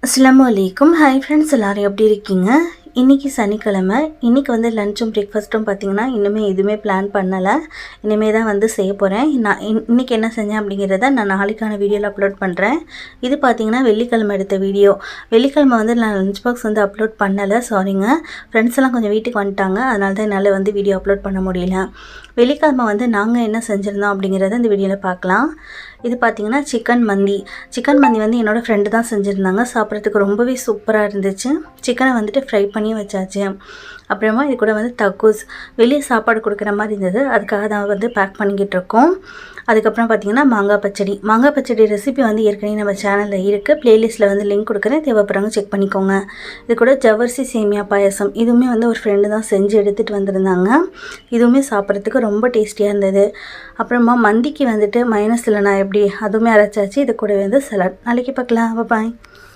அஸ்ஸலாமு அலைக்கும். Hi friends, எல்லோரும் எப்படி இருக்கீங்க? இன்றைக்கி சனிக்கிழமை. இன்றைக்கி வந்து லஞ்சும் பிரேக்ஃபாஸ்ட்டும் பார்த்திங்கன்னா இன்னுமே எதுவுமே பிளான் பண்ணலை. இனிமேல் தான் வந்து செய்ய போகிறேன். நான் இன்றைக்கி என்ன செஞ்சேன் அப்படிங்கிறத நான் நாளைக்கான வீடியோவில் அப்லோட் பண்ணுறேன். இது பார்த்திங்கன்னா வெள்ளிக்கிழமை எடுத்த வீடியோ. வெள்ளிக்கிழமை வந்து நான் லஞ்ச் பாக்ஸ் வந்து அப்லோட் பண்ணலை, சாரிங்க. ஃப்ரெண்ட்ஸ் எல்லாம் கொஞ்சம் வீட்டுக்கு வந்துட்டாங்க, அதனால தான் என்னால் வந்து வீடியோ அப்லோட் பண்ண முடியல. வெள்ளிக்கிழமை வந்து நாங்கள் என்ன செஞ்சுருந்தோம் அப்படிங்கிறத இந்த வீடியோவில் பார்க்கலாம். இது பார்த்திங்கன்னா சிக்கன் மந்தி வந்து என்னோடய ஃப்ரெண்டு தான் செஞ்சுருந்தாங்க. சாப்பிட்றதுக்கு ரொம்பவே சூப்பராக இருந்துச்சு. சிக்கனை வந்துட்டு ஃப்ரை பண்ணி வச்சாச்சு. அப்புறமா இது கூட வந்து தக்கூஸ் வெளியே சாப்பாடு கொடுக்குற மாதிரி இருந்தது, அதுக்காக தான் வந்து பேக் பண்ணிக்கிட்டு இருக்கோம். அதுக்கப்புறம் பார்த்திங்கன்னா மாங்காய் பச்சடி ரெசிபி வந்து ஏற்கனவே நம்ம சேனலில் இருக்குது. ப்ளேலிஸ்ட்டில் வந்து லிங்க் கொடுக்குறேன், தேவைப்படுறவங்க செக் பண்ணிக்கோங்க. இது கூட ஜவ்வரிசி சேமியா பாயசம் இதுவுமே வந்து ஒரு ஃப்ரெண்டு தான் செஞ்சு எடுத்துகிட்டு வந்திருந்தாங்க. இதுவுமே சாப்பிட்றதுக்கு ரொம்ப டேஸ்டியாக இருந்தது. அப்புறமா மந்திக்கு வந்துட்டு மைனஸ் இல்லைனா எப்படி அதுவுமே அரைச்சாச்சு. இது கூட வந்து சலாட். நாளைக்கு பார்க்கலாம். பாய்.